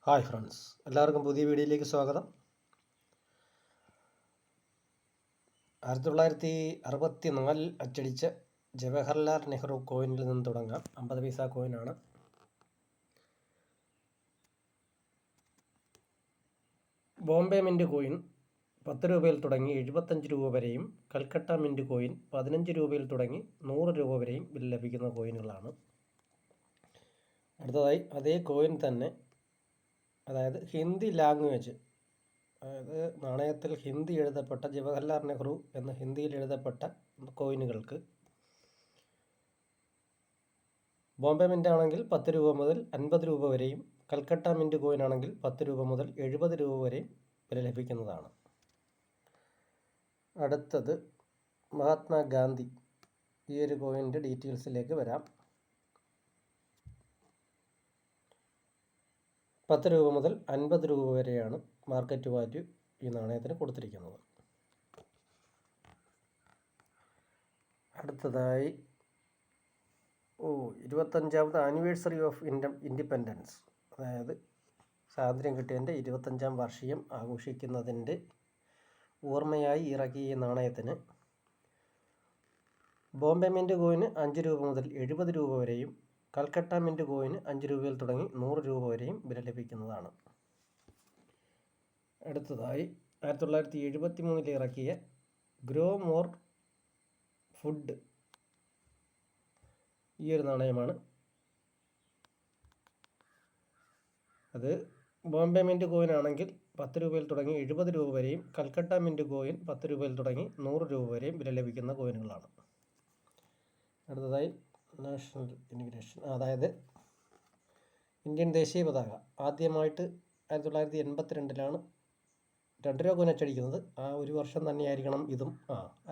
Hi friends, എല്ലാവർക്കും പുതിയ വീഡിയോയിലേക്ക് സ്വാഗതം. 1964 അച്ചടിച്ച ജവഹർലാൽ നെഹ്റു കോയിനിൽ നിന്ന് തുടങ്ങാം. 50 പൈസ കോയിനാണ്. ബോംബെ മിൻറ്റ് കോയിൻ 10 രൂപയിൽ തുടങ്ങി 75 രൂപ വരെയും, കൽക്കട്ട മിൻറ്റ് കോയിൻ 15 രൂപയിൽ തുടങ്ങി 100 രൂപ വരെയും ബിൽ ലഭിക്കുന്ന കോയിനുകളാണ്. അടുത്തതായി അതേ കോയിൻ തന്നെ, അതായത് ഹിന്ദി ലാംഗ്വേജ്, അതായത് നാണയത്തിൽ ഹിന്ദി എഴുതപ്പെട്ട ജവഹർലാൽ നെഹ്റു എന്ന ഹിന്ദിയിൽ എഴുതപ്പെട്ട കോയിനുകൾക്ക് ബോംബെ മിൻറ്റ് ആണെങ്കിൽ 10 രൂപ മുതൽ 50 രൂപ വരെയും, കൽക്കട്ട മിൻറ്റ് കോയിൻ ആണെങ്കിൽ 10 രൂപ മുതൽ 70 രൂപ വരെയും വില ലഭിക്കുന്നതാണ്. അടുത്തത് മഹാത്മാഗാന്ധി. ഈ ഒരു കോയിൻ്റെ ഡീറ്റെയിൽസിലേക്ക് വരാം. 10 രൂപ മുതൽ 50 രൂപ വരെയാണ് മാർക്കറ്റ് വാല്യൂ ഈ നാണയത്തിന് കൊടുത്തിരിക്കുന്നത്. അടുത്തതായി 25ാമത് ആനിവേഴ്സറി ഓഫ് ഇൻഡിപെൻഡൻസ്, അതായത് സ്വാതന്ത്ര്യം കിട്ടിയതിൻ്റെ 25ാം വാർഷികം ആഘോഷിക്കുന്നതിൻ്റെ ഓർമ്മയായി ഇറക്കിയ ഈ നാണയത്തിന് ബോംബെ മിൻറ്റ് കോയിന് 5 രൂപ മുതൽ 70 രൂപ വരെയും, കൽക്കട്ട മിൻറ്റ് കോയിന് 5 രൂപയിൽ തുടങ്ങി 100 രൂപ വരെയും വില ലഭിക്കുന്നതാണ്. അടുത്തതായി 1973 ഇറക്കിയ ഗ്രോ മോർ ഫുഡ്, ഈ ഒരു നാണയമാണ്. അത് ബോംബെ മിൻറ്റ് കോയിൻ ആണെങ്കിൽ 10 രൂപയിൽ തുടങ്ങി 70 രൂപ വരെയും, കൽക്കട്ട മിൻറ്റ് കോയിൻ 10 രൂപയിൽ തുടങ്ങി 100 രൂപ വരെയും വില ലഭിക്കുന്ന കോയിനുകളാണ്. അടുത്തതായി നാഷണൽ ഇമിഗ്രേഷൻ, അതായത് ഇന്ത്യൻ ദേശീയ പതാക ആദ്യമായിട്ട് 1982 2 രൂപ കോയിൻ അച്ചടിക്കുന്നത്. ആ ഒരു വർഷം തന്നെയായിരിക്കണം ഇതും.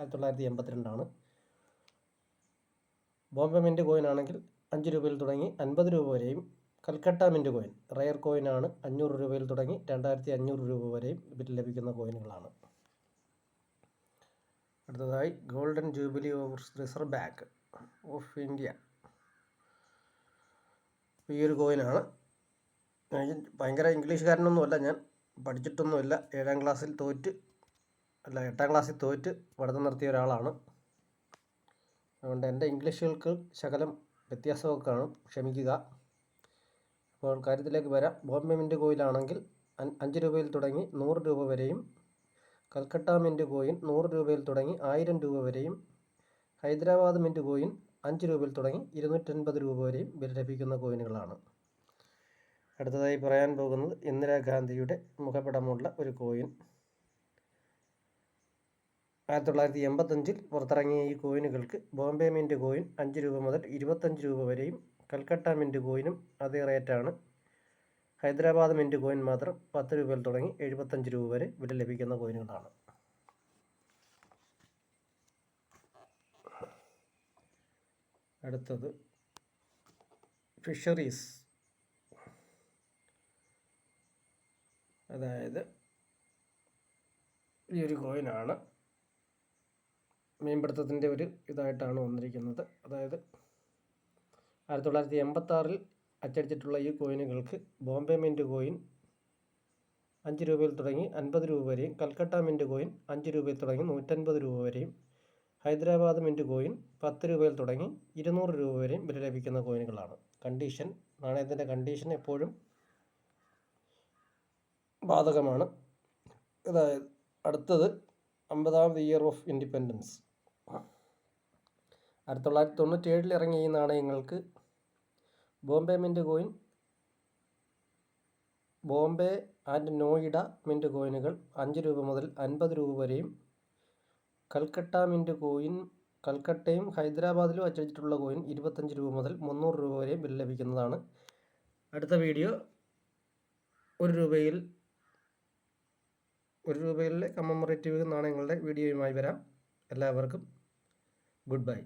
1982 ബോംബെ മിൻറ്റ് കോയിൻ ആണെങ്കിൽ 5 രൂപയിൽ തുടങ്ങി 50 രൂപ വരെയും, കൽക്കട്ട മിൻറ്റ് കോയിൻ റയർ കോയിനാണ് 500 രൂപയിൽ തുടങ്ങി 2500 രൂപ വരെയും ബിൽ ലഭിക്കുന്ന കോയിനുകളാണ്. അടുത്തതായി golden jubilee of reserve bank of India. ഈ ഒരു കോയിനാണ്. ഭയങ്കര ഇംഗ്ലീഷുകാരനൊന്നുമല്ല, ഞാൻ പഠിച്ചിട്ടൊന്നുമില്ല. 8ാം ക്ലാസ്സിൽ തോറ്റ് പഠിത്തം നിർത്തിയ ഒരാളാണ്. അതുകൊണ്ട് എൻ്റെ ഇംഗ്ലീഷുകൾക്ക് ശകലം വ്യത്യാസമൊക്കെ കാണും, ക്ഷമിക്കുക. അപ്പോൾ കാര്യത്തിലേക്ക് വരാം. ബോംബെ മിൻറ്റ് കോയിനാണെങ്കിൽ 5 രൂപയിൽ തുടങ്ങി 100 രൂപ വരെയും, കൽക്കട്ട മിൻറ്റ് കോയിൻ 100 രൂപയിൽ തുടങ്ങി 1000 രൂപ വരെയും, ഹൈദരാബാദ് മിൻറ്റ് കോയിൻ 5 രൂപയിൽ തുടങ്ങി 250 രൂപ വരെയും വില ലഭിക്കുന്ന കോയിനുകളാണ്. അടുത്തതായി പറയാൻ പോകുന്നത് ഇന്ദിരാഗാന്ധിയുടെ മുഖപടമുള്ള ഒരു കോയിൻ. 1985 പുറത്തിറങ്ങിയ ഈ കോയിനുകൾക്ക് ബോംബെ മിൻറ്റ് കോയിൻ 5 രൂപ മുതൽ 25 രൂപ വരെയും, കൽക്കട്ട മിൻറ്റ് കോയിനും അതേ റേറ്റാണ്. ഹൈദരാബാദ് മിൻറ്റ് കോയിൻ മാത്രം 10 രൂപയിൽ തുടങ്ങി 75 രൂപ വരെ വില ലഭിക്കുന്ന കോയിനുകളാണ്. അടുത്തത് ഫിഷറീസ്, അതായത് ഈ ഒരു കോയിനാണ്. മീൻപിടുത്തത്തിൻ്റെ ഒരു ഇതായിട്ടാണ് വന്നിരിക്കുന്നത്. അതായത് 1986 അച്ചടിച്ചിട്ടുള്ള ഈ കോയിനുകൾക്ക് ബോംബെ മിൻറ്റ് കോയിൻ 5 രൂപയിൽ തുടങ്ങി 50 രൂപ വരെയും, കൽക്കട്ട മിൻറ്റ് കോയിൻ 5 രൂപയിൽ തുടങ്ങി 150 രൂപ വരെയും, ഹൈദരാബാദ് മിൻറ്റ് കോയിൻ 10 രൂപയിൽ തുടങ്ങി 200 രൂപ വരെയും വില ലഭിക്കുന്ന കോയിനുകളാണ്. കണ്ടീഷൻ, നാണയത്തിൻ്റെ കണ്ടീഷൻ എപ്പോഴും ബാധകമാണ്. അതായത് അടുത്തത് 50ാമത് ഇയർ ഓഫ് ഇൻഡിപെൻഡൻസ്. 1997 ഇറങ്ങിയ ഈ നാണയങ്ങൾക്ക് Bombay mint coin, Bombay and Noida mint കോയിനുകൾ 5 രൂപ മുതൽ 50 രൂപ വരെയും, കൽക്കട്ട മിൻറ്റ് കോയിൻ, കൽക്കട്ടയും ഹൈദരാബാദിലും അച്ചടിച്ചിട്ടുള്ള കോയിൻ 25 രൂപ മുതൽ 300 രൂപ വരെയും ബിൽ ലഭിക്കുന്നതാണ്. അടുത്ത വീഡിയോ 1 രൂപയിലെ കമ്മമറേറ്റീവ് നാണയങ്ങളുടെ വീഡിയോയുമായി വരാം. എല്ലാവർക്കും ഗുഡ് ബൈ.